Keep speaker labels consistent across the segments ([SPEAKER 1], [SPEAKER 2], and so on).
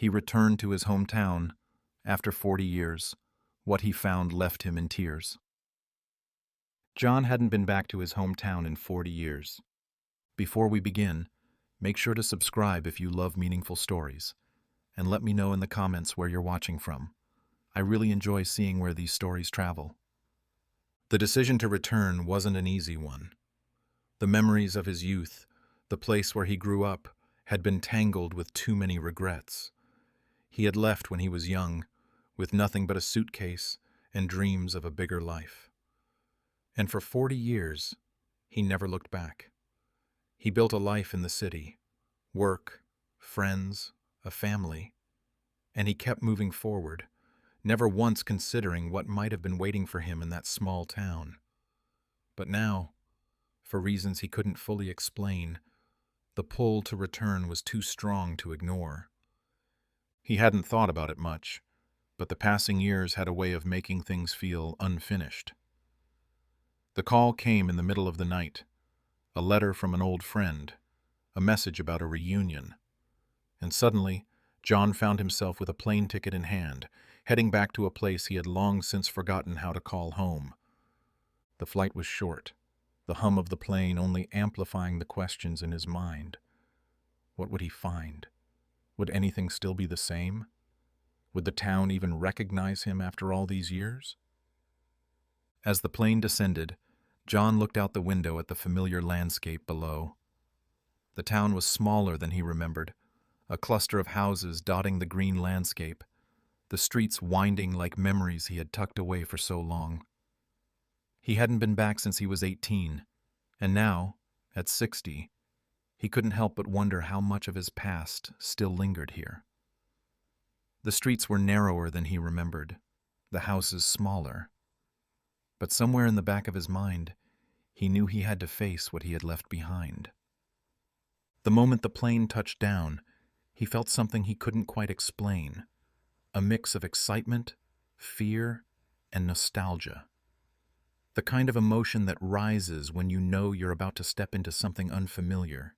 [SPEAKER 1] He returned to his hometown. After 40 years, what he found left him in tears. John hadn't been back to his hometown in 40 years. Before we begin, make sure to subscribe if you love meaningful stories, and let me know in the comments where you're watching from. I really enjoy seeing where these stories travel. The decision to return wasn't an easy one. The memories of his youth, the place where he grew up, had been tangled with too many regrets. He had left when he was young, with nothing but a suitcase and dreams of a bigger life. And for 40 years, he never looked back. He built a life in the city, work, friends, a family, and he kept moving forward, never once considering what might have been waiting for him in that small town. But now, for reasons he couldn't fully explain, the pull to return was too strong to ignore. He hadn't thought about it much, but the passing years had a way of making things feel unfinished. The call came in the middle of the night, a letter from an old friend, a message about a reunion. And suddenly, John found himself with a plane ticket in hand, heading back to a place he had long since forgotten how to call home. The flight was short, the hum of the plane only amplifying the questions in his mind. What would he find? Would anything still be the same? Would the town even recognize him after all these years? As the plane descended, John looked out the window at the familiar landscape below. The town was smaller than he remembered, a cluster of houses dotting the green landscape, the streets winding like memories he had tucked away for so long. He hadn't been back since he was 18, and now, at 60, he couldn't help but wonder how much of his past still lingered here. The streets were narrower than he remembered, the houses smaller. But somewhere in the back of his mind, he knew he had to face what he had left behind. The moment the plane touched down, he felt something he couldn't quite explain, a mix of excitement, fear, and nostalgia. The kind of emotion that rises when you know you're about to step into something unfamiliar,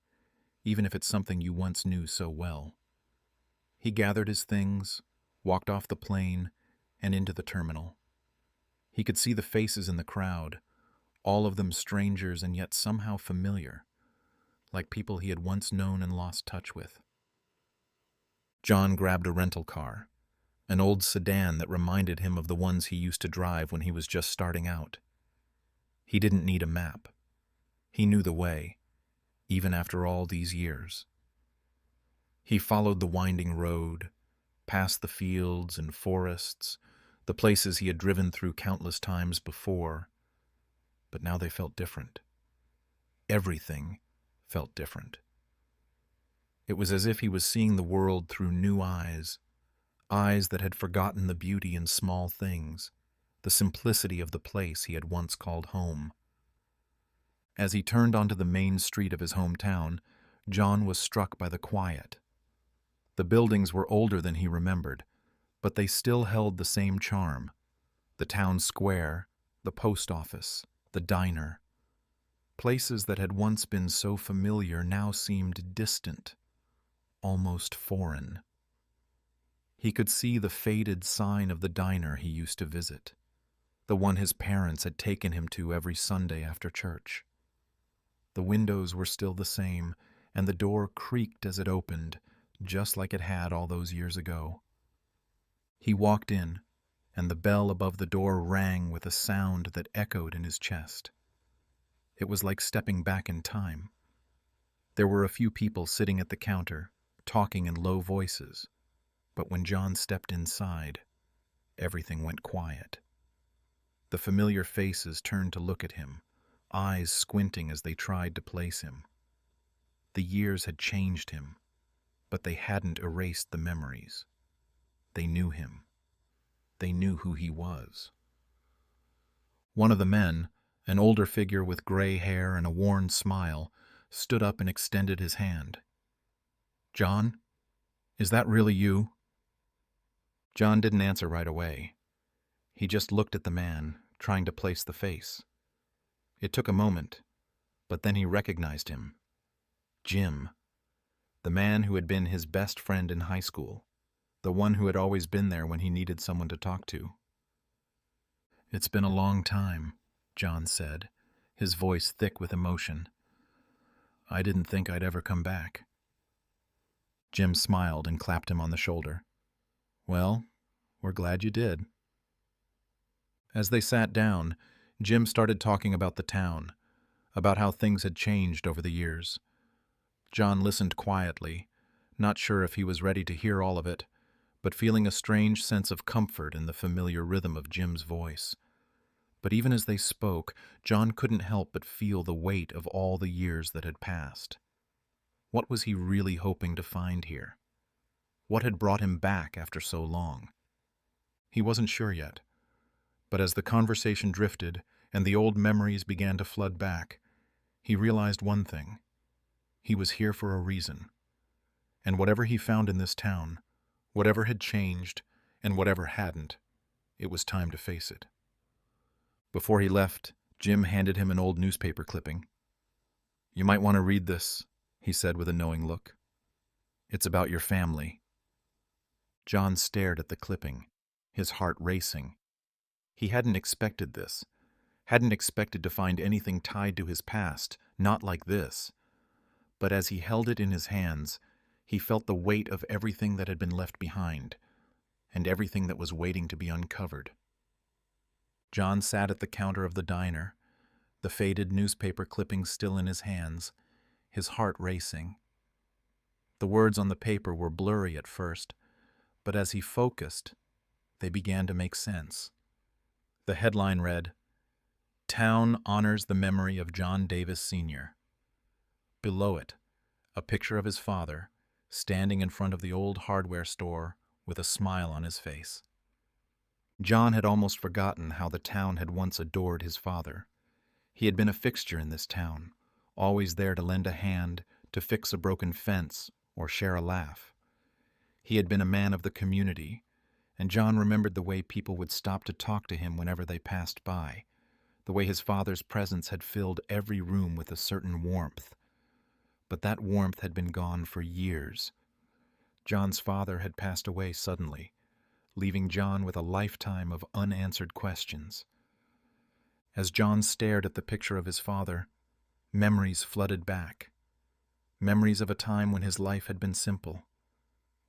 [SPEAKER 1] even if it's something you once knew so well. He gathered his things, walked off the plane, and into the terminal. He could see the faces in the crowd, all of them strangers and yet somehow familiar, like people he had once known and lost touch with. John grabbed a rental car, an old sedan that reminded him of the ones he used to drive when he was just starting out. He didn't need a map. He knew the way, even after all these years. He followed the winding road, past the fields and forests, the places he had driven through countless times before, but now they felt different. Everything felt different. It was as if he was seeing the world through new eyes, eyes that had forgotten the beauty in small things, the simplicity of the place he had once called home. As he turned onto the main street of his hometown, John was struck by the quiet. The buildings were older than he remembered, but they still held the same charm. The town square, the post office, the diner. Places that had once been so familiar now seemed distant, almost foreign. He could see the faded sign of the diner he used to visit, the one his parents had taken him to every Sunday after church. The windows were still the same, and the door creaked as it opened, just like it had all those years ago. He walked in, and the bell above the door rang with a sound that echoed in his chest. It was like stepping back in time. There were a few people sitting at the counter, talking in low voices, but when John stepped inside, everything went quiet. The familiar faces turned to look at him, eyes squinting as they tried to place him. The years had changed him, but they hadn't erased the memories. They knew him. They knew who he was. One of the men, an older figure with gray hair and a worn smile, stood up and extended his hand. "John, is that really you?" John didn't answer right away. He just looked at the man, trying to place the face. It took a moment, but then he recognized him. Jim, the man who had been his best friend in high school, the one who had always been there when he needed someone to talk to. "It's been a long time," John said, his voice thick with emotion. "I didn't think I'd ever come back." Jim smiled and clapped him on the shoulder. "Well, we're glad you did." As they sat down, Jim started talking about the town, about how things had changed over the years. John listened quietly, not sure if he was ready to hear all of it, but feeling a strange sense of comfort in the familiar rhythm of Jim's voice. But even as they spoke, John couldn't help but feel the weight of all the years that had passed. What was he really hoping to find here? What had brought him back after so long? He wasn't sure yet, but as the conversation drifted and the old memories began to flood back, he realized one thing. He was here for a reason. And whatever he found in this town, whatever had changed, and whatever hadn't, it was time to face it. Before he left, Jim handed him an old newspaper clipping. "You might want to read this," he said with a knowing look. "It's about your family." John stared at the clipping, his heart racing. He hadn't expected this, hadn't expected to find anything tied to his past, not like this. But as he held it in his hands, he felt the weight of everything that had been left behind, and everything that was waiting to be uncovered. John sat at the counter of the diner, the faded newspaper clipping still in his hands, his heart racing. The words on the paper were blurry at first, but as he focused, they began to make sense. The headline read, "Town honors the memory of John Davis Sr." Below it, a picture of his father, standing in front of the old hardware store with a smile on his face. John had almost forgotten how the town had once adored his father. He had been a fixture in this town, always there to lend a hand, to fix a broken fence, or share a laugh. He had been a man of the community, and John remembered the way people would stop to talk to him whenever they passed by, the way his father's presence had filled every room with a certain warmth. But that warmth had been gone for years. John's father had passed away suddenly, leaving John with a lifetime of unanswered questions. As John stared at the picture of his father, memories flooded back. Memories of a time when his life had been simple,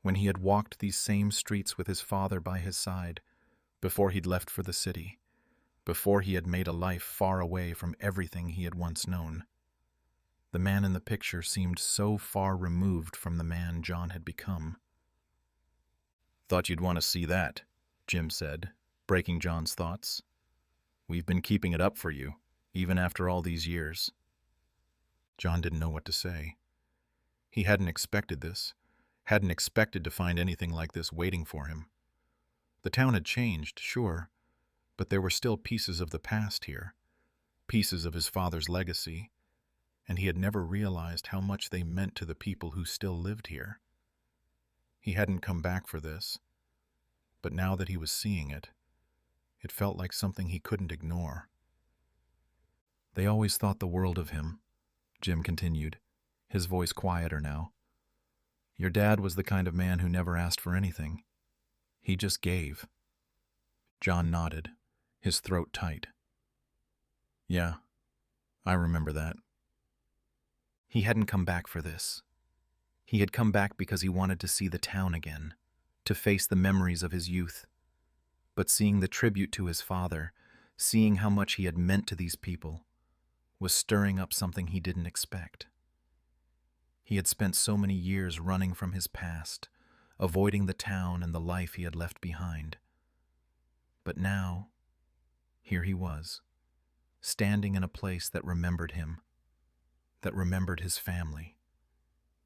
[SPEAKER 1] when he had walked these same streets with his father by his side, before he'd left for the city, before he had made a life far away from everything he had once known. The man in the picture seemed so far removed from the man John had become. "Thought you'd want to see that," Jim said, breaking John's thoughts. "We've been keeping it up for you, even after all these years." John didn't know what to say. He hadn't expected this, hadn't expected to find anything like this waiting for him. The town had changed, sure, but there were still pieces of the past here, pieces of his father's legacy, and he had never realized how much they meant to the people who still lived here. He hadn't come back for this, but now that he was seeing it, it felt like something he couldn't ignore. "They always thought the world of him," Jim continued, his voice quieter now. "Your dad was the kind of man who never asked for anything. He just gave." John nodded, his throat tight. "Yeah, I remember that." He hadn't come back for this. He had come back because he wanted to see the town again, to face the memories of his youth. But seeing the tribute to his father, seeing how much he had meant to these people, was stirring up something he didn't expect. He had spent so many years running from his past, avoiding the town and the life he had left behind. But now, here he was, standing in a place that remembered him, that remembered his family.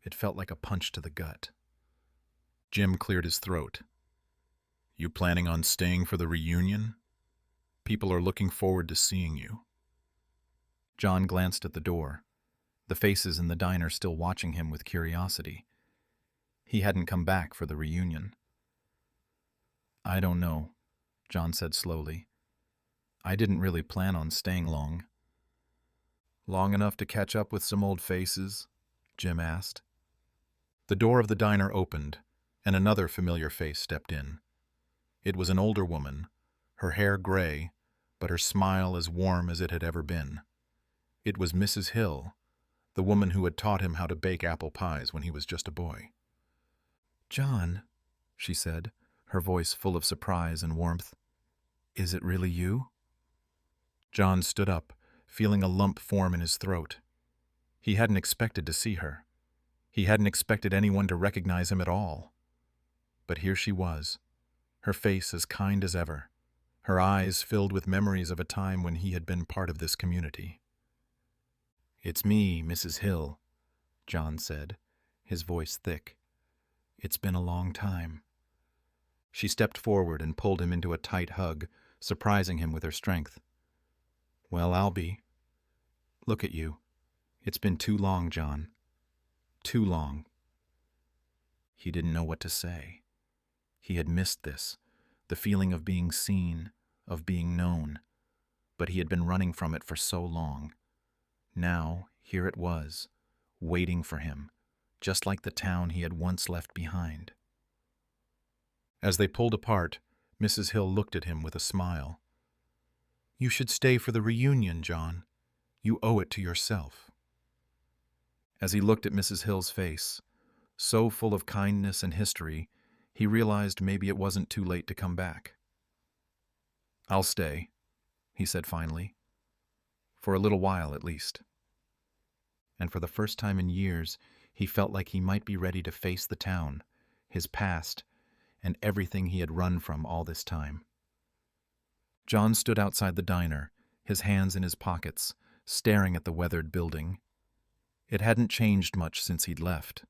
[SPEAKER 1] It felt like a punch to the gut. Jim cleared his throat. "You planning on staying for the reunion? People are looking forward to seeing you." John glanced at the door, the faces in the diner still watching him with curiosity. He hadn't come back for the reunion. "I don't know," John said slowly. "I didn't really plan on staying long." "Long enough to catch up with some old faces?" Jim asked. The door of the diner opened, and another familiar face stepped in. It was an older woman, her hair gray, but her smile as warm as it had ever been. It was Mrs. Hill, the woman who had taught him how to bake apple pies when he was just a boy. "John," she said, her voice full of surprise and warmth, "is it really you?" John stood up, feeling a lump form in his throat. He hadn't expected to see her. He hadn't expected anyone to recognize him at all. But here she was, her face as kind as ever, her eyes filled with memories of a time when he had been part of this community. "It's me, Mrs. Hill," John said, his voice thick. "It's been a long time." She stepped forward and pulled him into a tight hug, surprising him with her strength. "Well, I'll be. Look at you. It's been too long, John. Too long." He didn't know what to say. He had missed this, the feeling of being seen, of being known, but he had been running from it for so long. Now, here it was, waiting for him, just like the town he had once left behind. As they pulled apart, Mrs. Hill looked at him with a smile. "You should stay for the reunion, John. You owe it to yourself." As he looked at Mrs. Hill's face, so full of kindness and history, he realized maybe it wasn't too late to come back. "I'll stay," he said finally. "For a little while, at least." And for the first time in years, he felt like he might be ready to face the town, his past, and everything he had run from all this time. John stood outside the diner, his hands in his pockets, staring at the weathered building. It hadn't changed much since he'd left.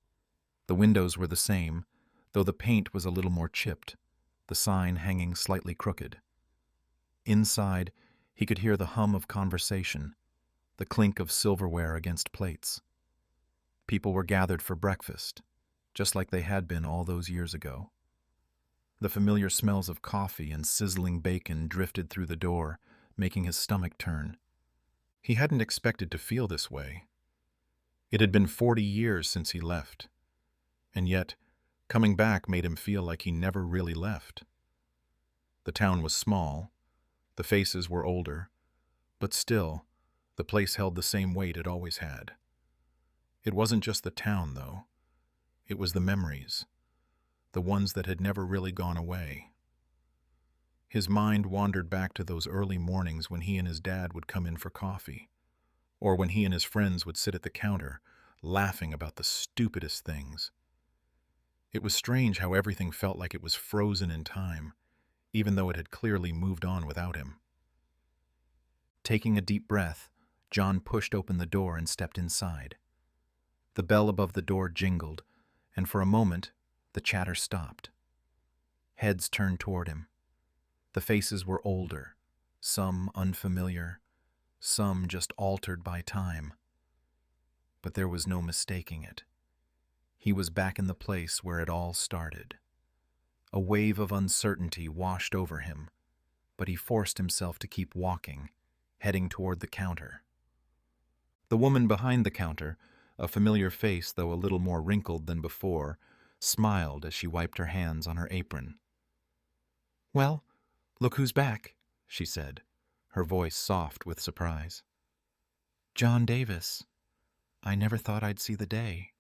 [SPEAKER 1] The windows were the same, though the paint was a little more chipped, the sign hanging slightly crooked. Inside, he could hear the hum of conversation, the clink of silverware against plates. People were gathered for breakfast, just like they had been all those years ago. The familiar smells of coffee and sizzling bacon drifted through the door, making his stomach turn. He hadn't expected to feel this way. It had been 40 years since he left, and yet, coming back made him feel like he never really left. The town was small, the faces were older, but still, the place held the same weight it always had. It wasn't just the town, though. It was the memories, the ones that had never really gone away. His mind wandered back to those early mornings when he and his dad would come in for coffee, or when he and his friends would sit at the counter, laughing about the stupidest things. It was strange how everything felt like it was frozen in time, even though it had clearly moved on without him. Taking a deep breath, John pushed open the door and stepped inside. The bell above the door jingled, and for a moment, the chatter stopped. Heads turned toward him. The faces were older, some unfamiliar, some just altered by time. But there was no mistaking it. He was back in the place where it all started. A wave of uncertainty washed over him, but he forced himself to keep walking, heading toward the counter. The woman behind the counter, a familiar face though a little more wrinkled than before, smiled as she wiped her hands on her apron. "Well, look who's back," she said, her voice soft with surprise. "John Davis. I never thought I'd see the day."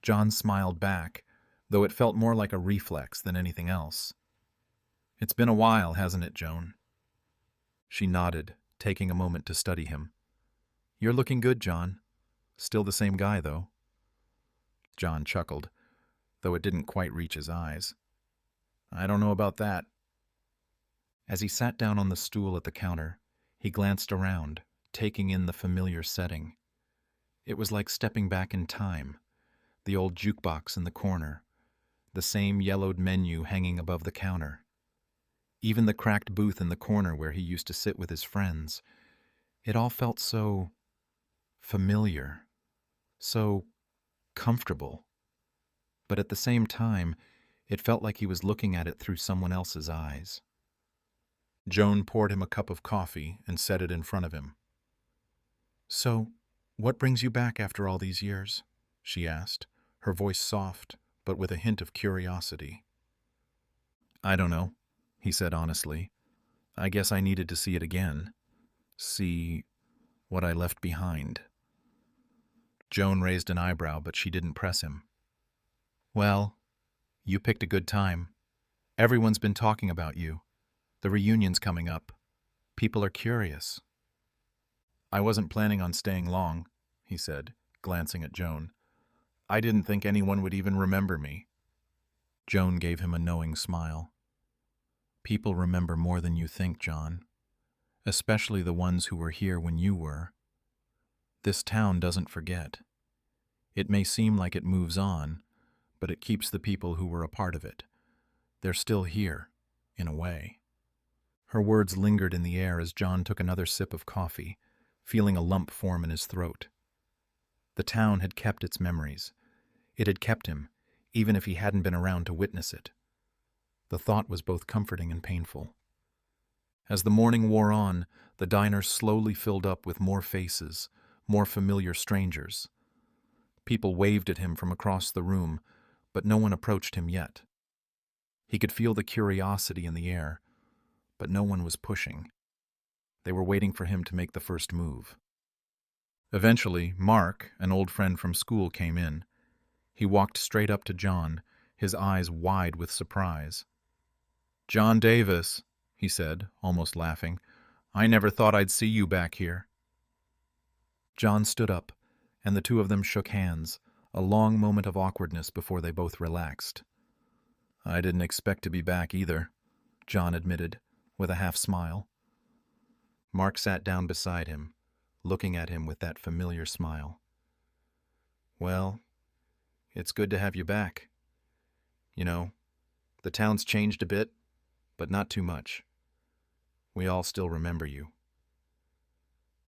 [SPEAKER 1] John smiled back, though it felt more like a reflex than anything else. "It's been a while, hasn't it, Joan?" She nodded, taking a moment to study him. "You're looking good, John. Still the same guy, though." John chuckled, though it didn't quite reach his eyes. "I don't know about that." As he sat down on the stool at the counter, he glanced around, taking in the familiar setting. It was like stepping back in time, the old jukebox in the corner, the same yellowed menu hanging above the counter. Even the cracked booth in the corner where he used to sit with his friends. It all felt so familiar, so comfortable. But at the same time, it felt like he was looking at it through someone else's eyes. Joan poured him a cup of coffee and set it in front of him. "So, what brings you back after all these years?" she asked, her voice soft, but with a hint of curiosity. "I don't know," he said honestly. "I guess I needed to see it again. See what I left behind." Joan raised an eyebrow, but she didn't press him. "Well, you picked a good time. Everyone's been talking about you. The reunion's coming up. People are curious." "I wasn't planning on staying long," he said, glancing at Joan. "I didn't think anyone would even remember me." Joan gave him a knowing smile. "People remember more than you think, John. Especially the ones who were here when you were. This town doesn't forget. It may seem like it moves on, but it keeps the people who were a part of it. They're still here, in a way." Her words lingered in the air as John took another sip of coffee, feeling a lump form in his throat. The town had kept its memories. It had kept him, even if he hadn't been around to witness it. The thought was both comforting and painful. As the morning wore on, the diner slowly filled up with more faces, more familiar strangers. People waved at him from across the room, but no one approached him yet. He could feel the curiosity in the air, but no one was pushing. They were waiting for him to make the first move. Eventually, Mark, an old friend from school, came in. He walked straight up to John, his eyes wide with surprise. "John Davis," he said, almost laughing. "I never thought I'd see you back here." John stood up, and the two of them shook hands, a long moment of awkwardness before they both relaxed. "I didn't expect to be back either," John admitted, with a half-smile. Mark sat down beside him, looking at him with that familiar smile. "Well, it's good to have you back. You know, the town's changed a bit, but not too much. We all still remember you."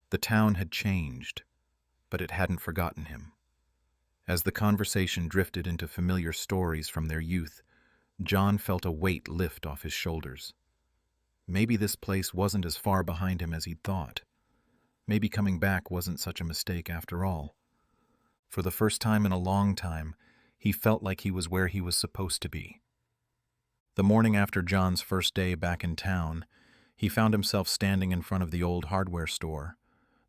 [SPEAKER 1] The town had changed, but it hadn't forgotten him. As the conversation drifted into familiar stories from their youth, John felt a weight lift off his shoulders. Maybe this place wasn't as far behind him as he'd thought. Maybe coming back wasn't such a mistake after all. For the first time in a long time, he felt like he was where he was supposed to be. The morning after John's first day back in town, he found himself standing in front of the old hardware store,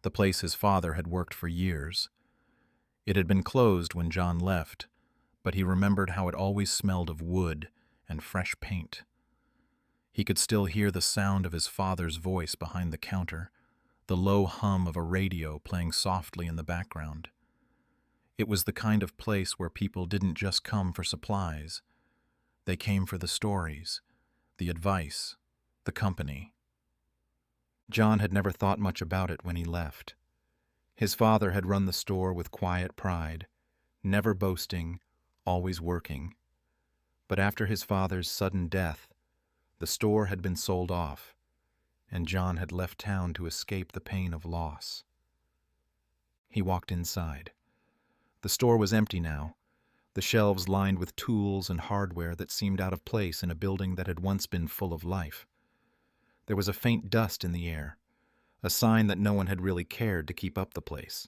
[SPEAKER 1] the place his father had worked for years. It had been closed when John left, but he remembered how it always smelled of wood and fresh paint. He could still hear the sound of his father's voice behind the counter, the low hum of a radio playing softly in the background. It was the kind of place where people didn't just come for supplies. They came for the stories, the advice, the company. John had never thought much about it when he left. His father had run the store with quiet pride, never boasting, always working. But after his father's sudden death, the store had been sold off, and John had left town to escape the pain of loss. He walked inside. The store was empty now, the shelves lined with tools and hardware that seemed out of place in a building that had once been full of life. There was a faint dust in the air, a sign that no one had really cared to keep up the place.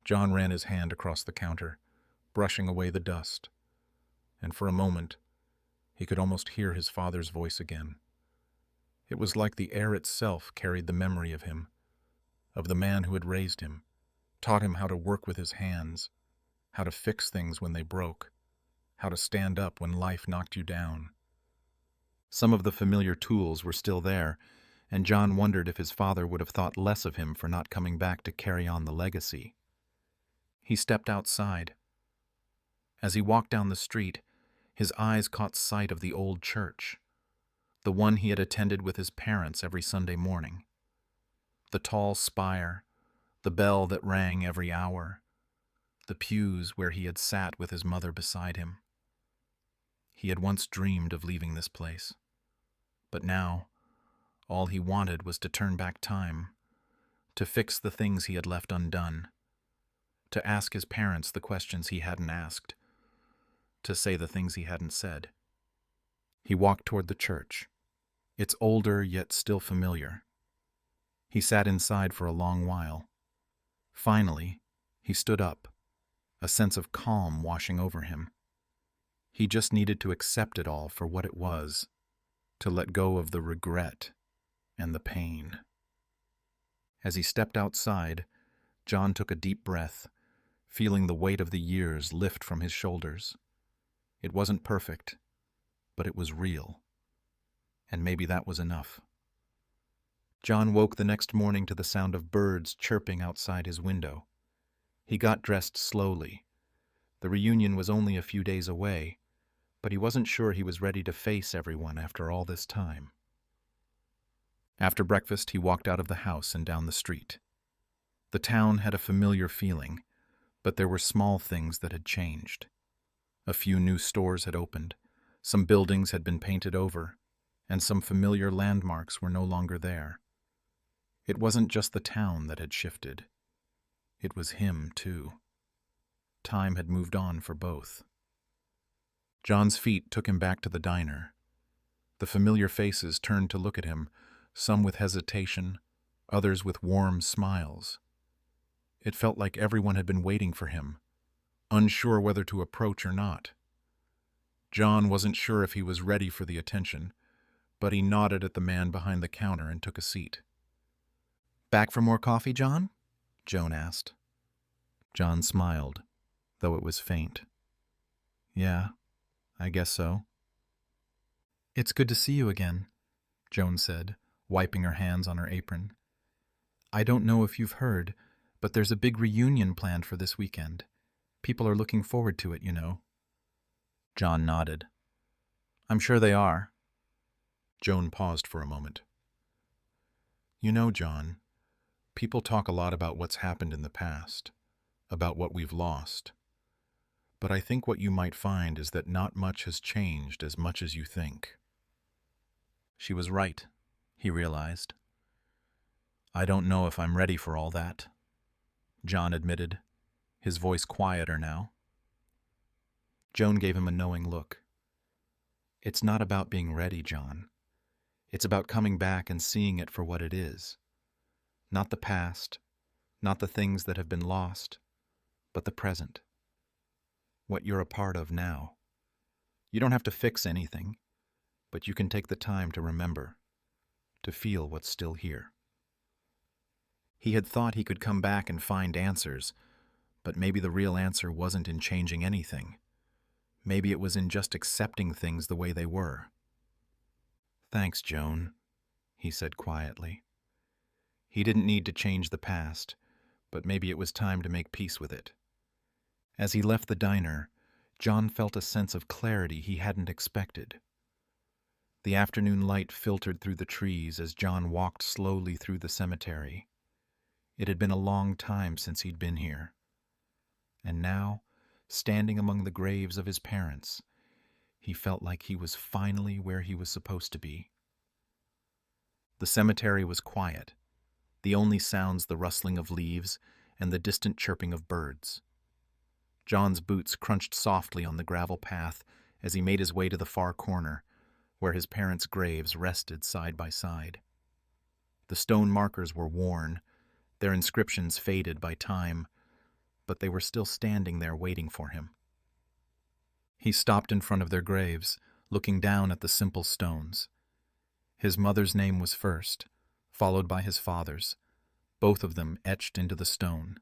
[SPEAKER 1] John ran his hand across the counter, brushing away the dust, and for a moment, he could almost hear his father's voice again. It was like the air itself carried the memory of him, of the man who had raised him, taught him how to work with his hands, how to fix things when they broke, how to stand up when life knocked you down. Some of the familiar tools were still there, and John wondered if his father would have thought less of him for not coming back to carry on the legacy. He stepped outside. As he walked down the street, his eyes caught sight of the old church, the one he had attended with his parents every Sunday morning. The tall spire, the bell that rang every hour, the pews where he had sat with his mother beside him. He had once dreamed of leaving this place, but now all he wanted was to turn back time, to fix the things he had left undone, to ask his parents the questions he hadn't asked, to say the things he hadn't said. He walked toward the church. It's older yet still familiar. He sat inside for a long while. Finally, he stood up, a sense of calm washing over him. He just needed to accept it all for what it was, to let go of the regret and the pain. As he stepped outside, John took a deep breath, feeling the weight of the years lift from his shoulders. It wasn't perfect, but it was real. And maybe that was enough. John woke the next morning to the sound of birds chirping outside his window. He got dressed slowly. The reunion was only a few days away, but he wasn't sure he was ready to face everyone after all this time. After breakfast, he walked out of the house and down the street. The town had a familiar feeling, but there were small things that had changed. A few new stores had opened, some buildings had been painted over, and some familiar landmarks were no longer there. It wasn't just the town that had shifted. It was him, too. Time had moved on for both. John's feet took him back to the diner. The familiar faces turned to look at him, some with hesitation, others with warm smiles. It felt like everyone had been waiting for him, unsure whether to approach or not. John wasn't sure if he was ready for the attention, but he nodded at the man behind the counter and took a seat. "Back for more coffee, John?" Joan asked. John smiled, though it was faint. "Yeah, I guess so." "It's good to see you again," Joan said, wiping her hands on her apron. "I don't know if you've heard, but there's a big reunion planned for this weekend. People are looking forward to it, you know." John nodded. "I'm sure they are." Joan paused for a moment. "You know, John, people talk a lot about what's happened in the past, about what we've lost. But I think what you might find is that not much has changed as much as you think." She was right, he realized. "I don't know if I'm ready for all that," John admitted, his voice quieter now. Joan gave him a knowing look. "It's not about being ready, John. It's about coming back and seeing it for what it is. Not the past, not the things that have been lost, but the present. What you're a part of now. You don't have to fix anything, but you can take the time to remember, to feel what's still here." He had thought he could come back and find answers, but maybe the real answer wasn't in changing anything. Maybe it was in just accepting things the way they were. "Thanks, Joan," he said quietly. He didn't need to change the past, but maybe it was time to make peace with it. As he left the diner, John felt a sense of clarity he hadn't expected. The afternoon light filtered through the trees as John walked slowly through the cemetery. It had been a long time since he'd been here. And now, standing among the graves of his parents, he felt like he was finally where he was supposed to be. The cemetery was quiet, the only sounds the rustling of leaves and the distant chirping of birds. John's boots crunched softly on the gravel path as he made his way to the far corner, where his parents' graves rested side by side. The stone markers were worn, their inscriptions faded by time, but they were still standing there waiting for him. He stopped in front of their graves, looking down at the simple stones. His mother's name was first, followed by his father's, both of them etched into the stone.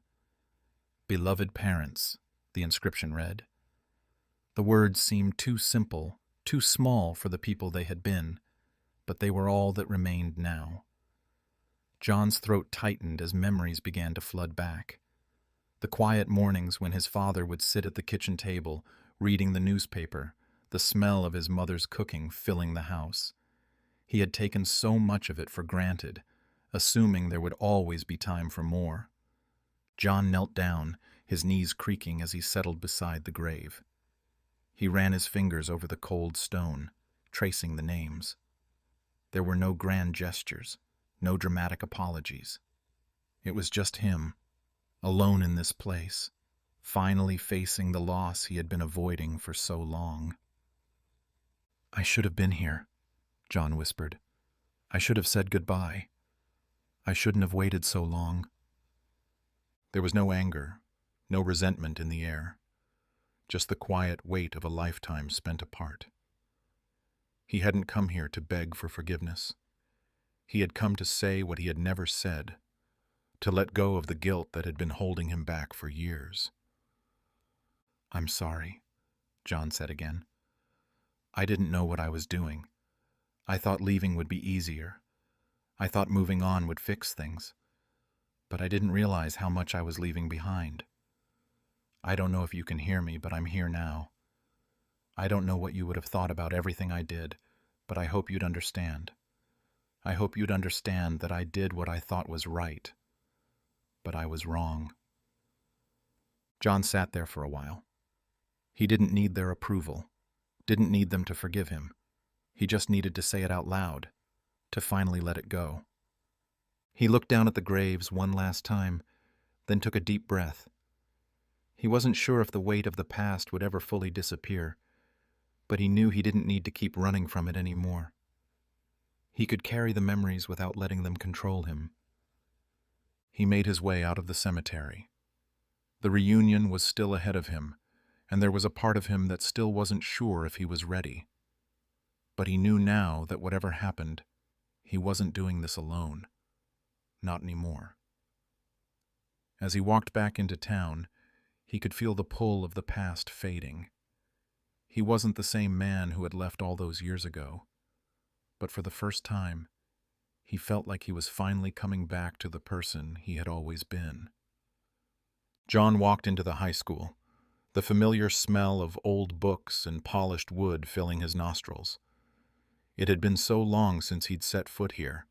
[SPEAKER 1] "Beloved parents," the inscription read. The words seemed too simple, too small for the people they had been, but they were all that remained now. John's throat tightened as memories began to flood back. The quiet mornings when his father would sit at the kitchen table, reading the newspaper, the smell of his mother's cooking filling the house. He had taken so much of it for granted, assuming there would always be time for more. John knelt down, his knees creaking as he settled beside the grave. He ran his fingers over the cold stone, tracing the names. There were no grand gestures, no dramatic apologies. It was just him, alone in this place, finally facing the loss he had been avoiding for so long. "I should have been here," John whispered. "I should have said goodbye. I shouldn't have waited so long." There was no anger, no resentment in the air, just the quiet weight of a lifetime spent apart. He hadn't come here to beg for forgiveness. He had come to say what he had never said, to let go of the guilt that had been holding him back for years. "I'm sorry," John said again. "I didn't know what I was doing. I thought leaving would be easier. I thought moving on would fix things. But I didn't realize how much I was leaving behind. I don't know if you can hear me, but I'm here now. I don't know what you would have thought about everything I did, but I hope you'd understand. I hope you'd understand that I did what I thought was right. But I was wrong." John sat there for a while. He didn't need their approval, didn't need them to forgive him. He just needed to say it out loud, to finally let it go. He looked down at the graves one last time, then took a deep breath. He wasn't sure if the weight of the past would ever fully disappear, but he knew he didn't need to keep running from it anymore. He could carry the memories without letting them control him. He made his way out of the cemetery. The reunion was still ahead of him, and there was a part of him that still wasn't sure if he was ready. But he knew now that whatever happened, he wasn't doing this alone. Not anymore. As he walked back into town, he could feel the pull of the past fading. He wasn't the same man who had left all those years ago, but for the first time, he felt like he was finally coming back to the person he had always been. John walked into the high school, the familiar smell of old books and polished wood filling his nostrils. It had been so long since he'd set foot here,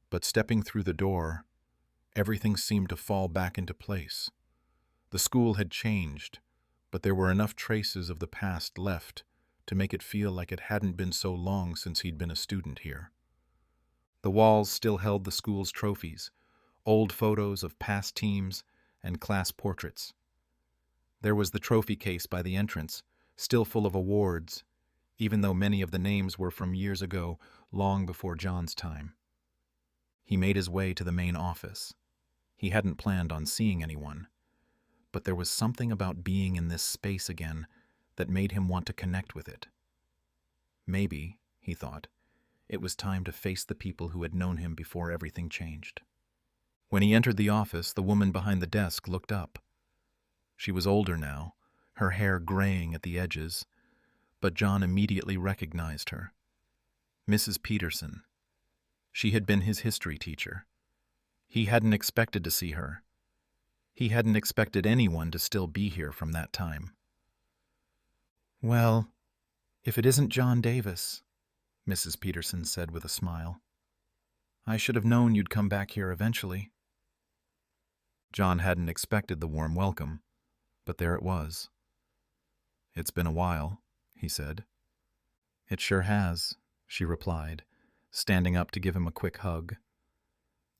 [SPEAKER 1] but stepping through the door, everything seemed to fall back into place. The school had changed, but there were enough traces of the past left to make it feel like it hadn't been so long since he'd been a student here. The walls still held the school's trophies, old photos of past teams and class portraits. There was the trophy case by the entrance, still full of awards, even though many of the names were from years ago, long before John's time. He made his way to the main office. He hadn't planned on seeing anyone, but there was something about being in this space again that made him want to connect with it. Maybe, he thought, it was time to face the people who had known him before everything changed. When he entered the office, the woman behind the desk looked up. She was older now, her hair graying at the edges, but John immediately recognized her. Mrs. Peterson. She had been his history teacher. He hadn't expected to see her. He hadn't expected anyone to still be here from that time. "Well, if it isn't John Davis," Mrs. Peterson said with a smile. "I should have known you'd come back here eventually." John hadn't expected the warm welcome, but there it was. "It's been a while," he said. "It sure has," she replied, standing up to give him a quick hug.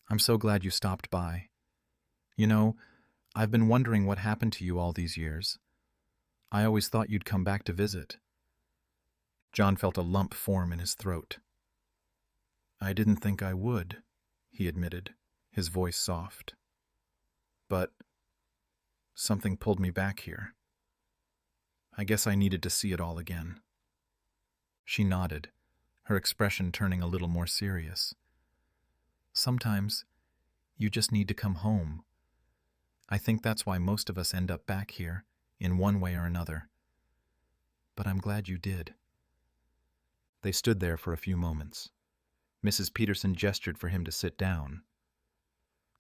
[SPEAKER 1] "I'm so glad you stopped by. You know, I've been wondering what happened to you all these years. I always thought you'd come back to visit." John felt a lump form in his throat. "I didn't think I would," he admitted, his voice soft. "But something pulled me back here. I guess I needed to see it all again." She nodded, her expression turning a little more serious. "Sometimes you just need to come home. I think that's why most of us end up back here, in one way or another. But I'm glad you did." They stood there for a few moments. Mrs. Peterson gestured for him to sit down.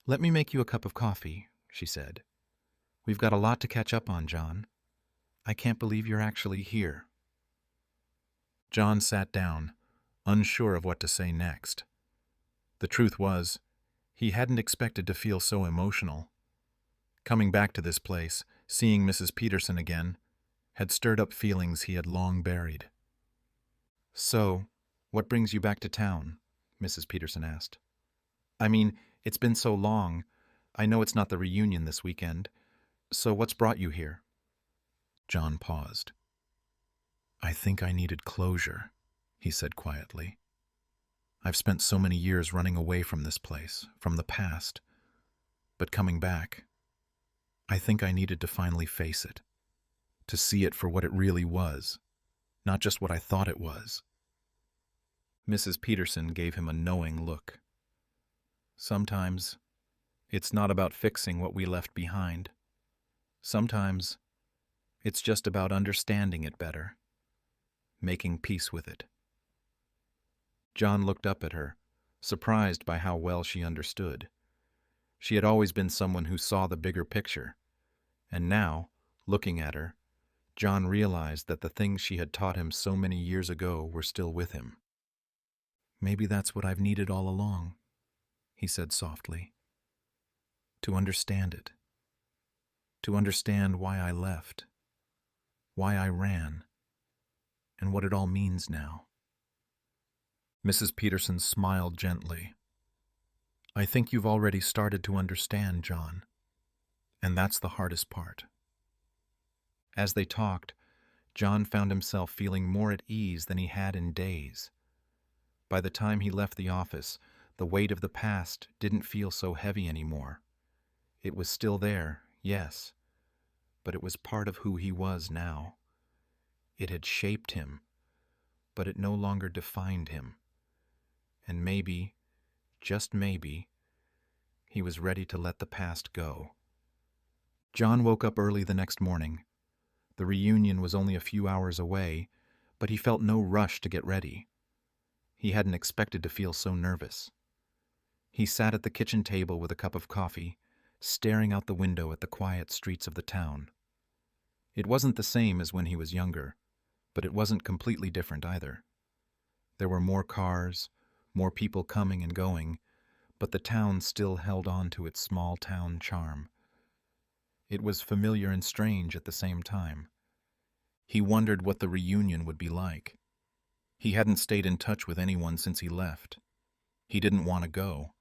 [SPEAKER 1] "Let me make you a cup of coffee," she said. "We've got a lot to catch up on, John. I can't believe you're actually here." John sat down, unsure of what to say next. The truth was, he hadn't expected to feel so emotional. Coming back to this place, seeing Mrs. Peterson again, had stirred up feelings he had long buried. "So, what brings you back to town?" Mrs. Peterson asked. "I mean, it's been so long. I know it's not the reunion this weekend. So what's brought you here?" John paused. "I think I needed closure," he said quietly. "I've spent so many years running away from this place, from the past. But coming back, I think I needed to finally face it. to see it for what it really was, not just what I thought it was. Mrs. Peterson gave him a knowing look. Sometimes it's not about fixing what we left behind. Sometimes it's just about understanding it better, making peace with it. John looked up at her, surprised by how well she understood. She had always been someone who saw the bigger picture, and now, looking at her, John realized that the things she had taught him so many years ago were still with him. "Maybe that's what I've needed all along," he said softly. "To understand it. To understand why I left, why I ran, and what it all means now." Mrs. Peterson smiled gently. "I think you've already started to understand, John, and that's the hardest part." As they talked, John found himself feeling more at ease than he had in days. By the time he left the office, the weight of the past didn't feel so heavy anymore. It was still there, yes, but it was part of who he was now. It had shaped him, but it no longer defined him. And maybe, just maybe, he was ready to let the past go. John woke up early the next morning. The reunion was only a few hours away, but he felt no rush to get ready. He hadn't expected to feel so nervous. He sat at the kitchen table with a cup of coffee, staring out the window at the quiet streets of the town. It wasn't the same as when he was younger, but it wasn't completely different either. There were more cars, more people coming and going, but the town still held on to its small town charm. It was familiar and strange at the same time. He wondered what the reunion would be like. He hadn't stayed in touch with anyone since he left. He didn't want to go.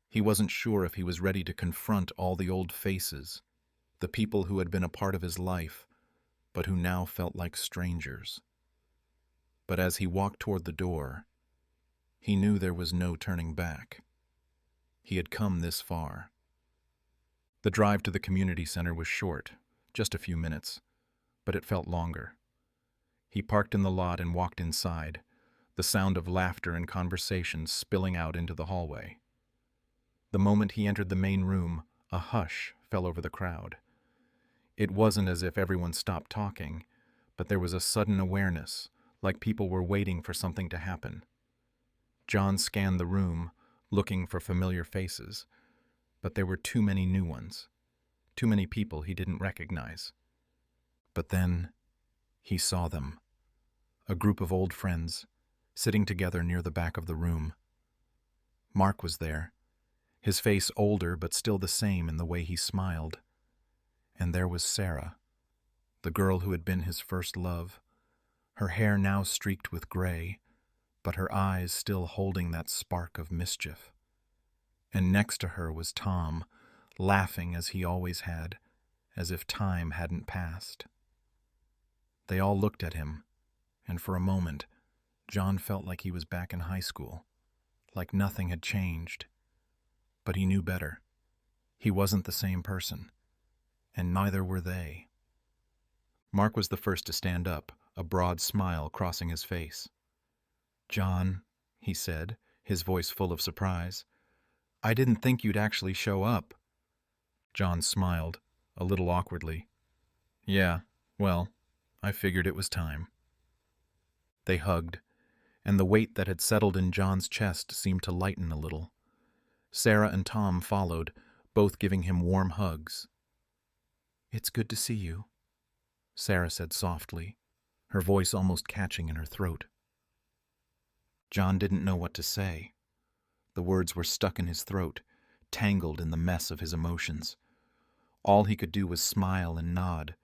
[SPEAKER 1] He wasn't sure if he was ready to confront all the old faces, the people who had been a part of his life, but who now felt like strangers. But as he walked toward the door, he knew there was no turning back. He had come this far. The drive to the community center was short, just a few minutes, but it felt longer. He parked in the lot and walked inside, the sound of laughter and conversation spilling out into the hallway. The moment he entered the main room, a hush fell over the crowd. It wasn't as if everyone stopped talking, but there was a sudden awareness, like people were waiting for something to happen. John scanned the room, looking for familiar faces, but there were too many new ones, too many people he didn't recognize. But then he saw them, a group of old friends, sitting together near the back of the room. Mark was there, his face older but still the same in the way he smiled. And there was Sarah, the girl who had been his first love, her hair now streaked with gray, but her eyes still holding that spark of mischief. And next to her was Tom, laughing as he always had, as if time hadn't passed. They all looked at him, and for a moment, John felt like he was back in high school, like nothing had changed. But he knew better. He wasn't the same person, and neither were they. Mark was the first to stand up, a broad smile crossing his face. "John," he said, his voice full of surprise, "I didn't think you'd actually show up." John smiled, a little awkwardly. "Yeah, well, I figured it was time." They hugged, and the weight that had settled in John's chest seemed to lighten a little. Sarah and Tom followed, both giving him warm hugs. "It's good to see you," Sarah said softly, her voice almost catching in her throat. John didn't know what to say. The words were stuck in his throat, tangled in the mess of his emotions. All he could do was smile and nod,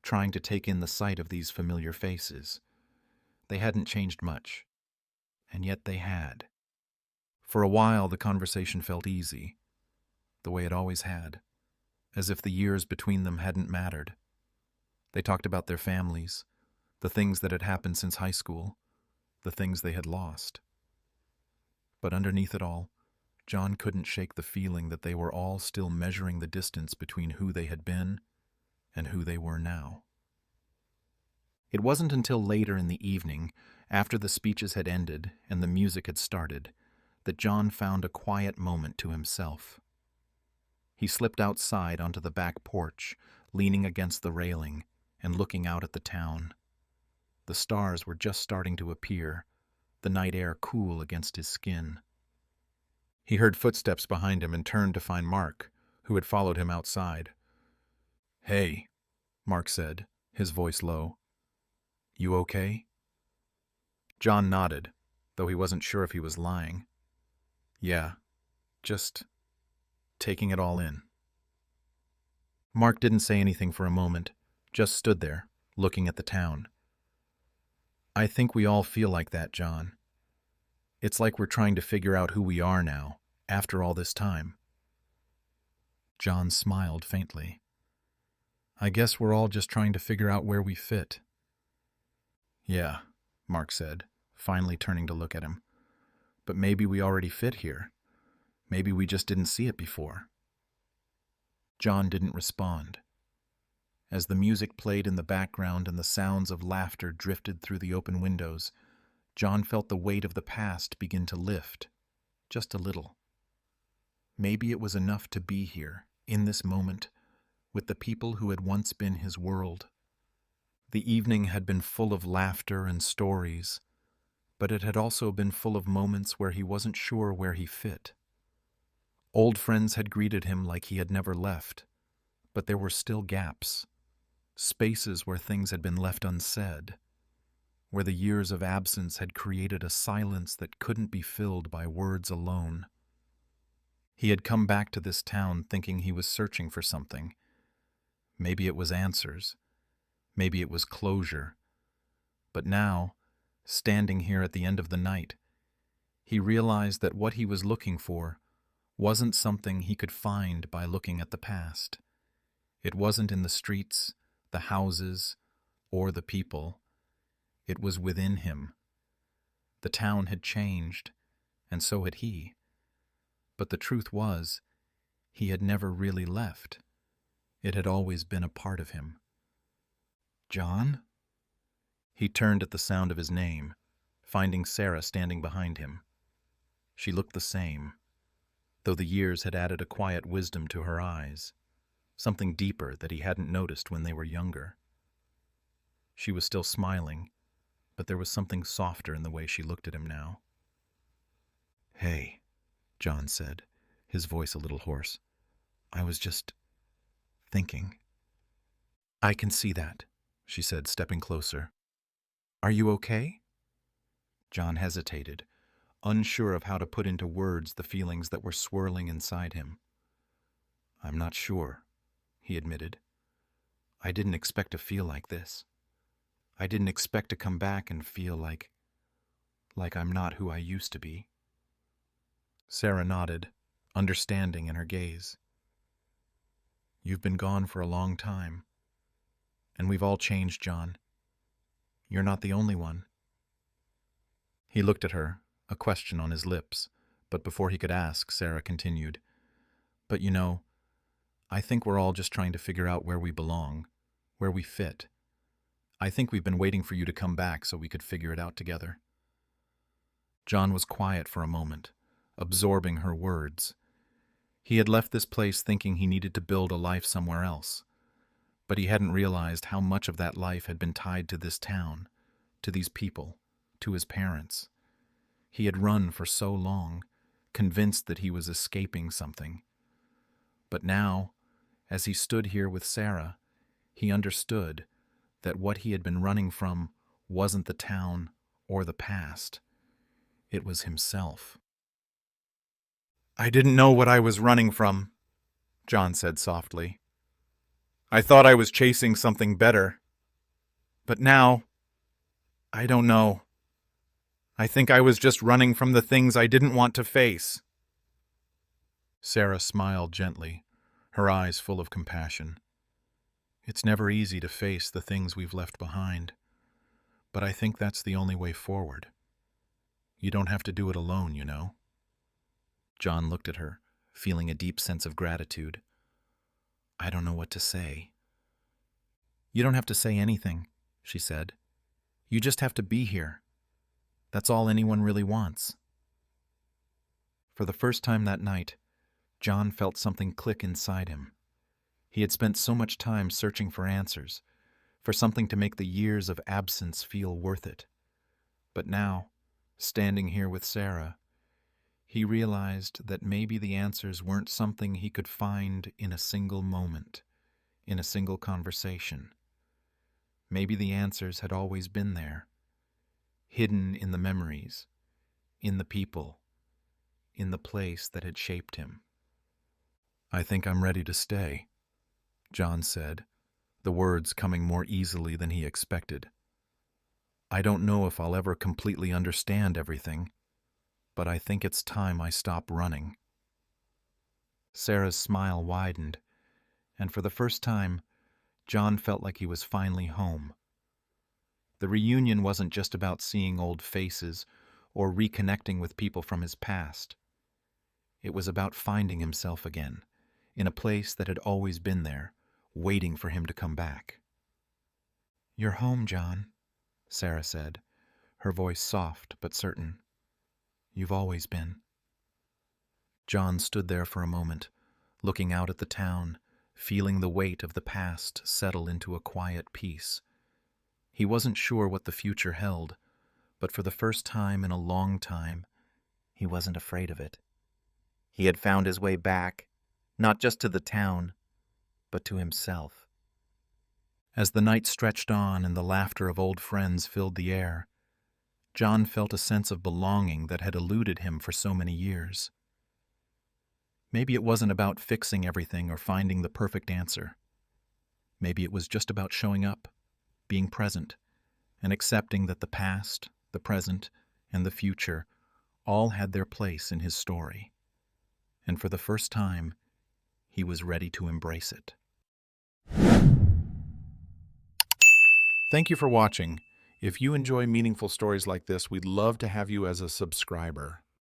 [SPEAKER 1] trying to take in the sight of these familiar faces. They hadn't changed much, and yet they had. For a while the conversation felt easy, the way it always had, as if the years between them hadn't mattered. They talked about their families, the things that had happened since high school, the things they had lost. But underneath it all, John couldn't shake the feeling that they were all still measuring the distance between who they had been and who they were now. It wasn't until later in the evening, after the speeches had ended and the music had started, that John found a quiet moment to himself. He slipped outside onto the back porch, leaning against the railing and looking out at the town. The stars were just starting to appear, the night air cool against his skin. He heard footsteps behind him and turned to find Mark, who had followed him outside. "Hey," Mark said, his voice low. "You okay?" John nodded, though he wasn't sure if he was lying. "Yeah, just taking it all in." Mark didn't say anything for a moment, just stood there, looking at the town. "I think we all feel like that, John. It's like we're trying to figure out who we are now, after all this time." John smiled faintly. "I guess we're all just trying to figure out where we fit." "Yeah," Mark said, finally turning to look at him. "But maybe we already fit here. Maybe we just didn't see it before." John didn't respond. As the music played in the background and the sounds of laughter drifted through the open windows, John felt the weight of the past begin to lift, just a little. Maybe it was enough to be here, in this moment, with the people who had once been his world. The evening had been full of laughter and stories, but it had also been full of moments where he wasn't sure where he fit. Old friends had greeted him like he had never left, but there were still gaps, spaces where things had been left unsaid, where the years of absence had created a silence that couldn't be filled by words alone. He had come back to this town thinking he was searching for something. Maybe it was answers. Maybe it was closure. But now, standing here at the end of the night, he realized that what he was looking for wasn't something he could find by looking at the past. It wasn't in the streets, the houses, or the people. It was within him. The town had changed, and so had he. But the truth was, he had never really left. It had always been a part of him. "John?" He turned at the sound of his name, finding Sarah standing behind him. She looked the same, though the years had added a quiet wisdom to her eyes, something deeper that he hadn't noticed when they were younger. She was still smiling, but there was something softer in the way she looked at him now. "Hey," John said, his voice a little hoarse. "I was just thinking." "I can see that," she said, stepping closer. "Are you okay?" John hesitated, unsure of how to put into words the feelings that were swirling inside him. "I'm not sure," he admitted. "I didn't expect to feel like this. I didn't expect to come back and feel like I'm not who I used to be." Sarah nodded, understanding in her gaze. "You've been gone for a long time. And we've all changed, John. You're not the only one." He looked at her, a question on his lips, but before he could ask, Sarah continued, "But you know, I think we're all just trying to figure out where we belong, where we fit. I think we've been waiting for you to come back so we could figure it out together." John was quiet for a moment, absorbing her words. He had left this place thinking he needed to build a life somewhere else, but he hadn't realized how much of that life had been tied to this town, to these people, to his parents. He had run for so long, convinced that he was escaping something. But now, as he stood here with Sarah, he understood that what he had been running from wasn't the town or the past. It was himself. "I didn't know what I was running from," John said softly. "I thought I was chasing something better. But now, I don't know. I think I was just running from the things I didn't want to face." Sarah smiled gently, her eyes full of compassion. "It's never easy to face the things we've left behind, but I think that's the only way forward. You don't have to do it alone, you know." John looked at her, feeling a deep sense of gratitude. "I don't know what to say." "You don't have to say anything," she said. "You just have to be here. That's all anyone really wants." For the first time that night, John felt something click inside him. He had spent so much time searching for answers, for something to make the years of absence feel worth it. But now, standing here with Sarah, he realized that maybe the answers weren't something he could find in a single moment, in a single conversation. Maybe the answers had always been there, hidden in the memories, in the people, in the place that had shaped him. "I think I'm ready to stay," John said, the words coming more easily than he expected. "I don't know if I'll ever completely understand everything, but I think it's time I stop running." Sarah's smile widened, and for the first time, John felt like he was finally home. The reunion wasn't just about seeing old faces or reconnecting with people from his past. It was about finding himself again, in a place that had always been there, waiting for him to come back. "You're home, John," Sarah said, her voice soft but certain. "You've always been." John stood there for a moment, looking out at the town, feeling the weight of the past settle into a quiet peace. He wasn't sure what the future held, but for the first time in a long time, he wasn't afraid of it. He had found his way back, not just to the town, but to himself. As the night stretched on and the laughter of old friends filled the air, John felt a sense of belonging that had eluded him for so many years. Maybe it wasn't about fixing everything or finding the perfect answer. Maybe it was just about showing up, being present, and accepting that the past, the present, and the future all had their place in his story. And for the first time, he was ready to embrace it. Thank you for watching. If you enjoy meaningful stories like this, we'd love to have you as a subscriber.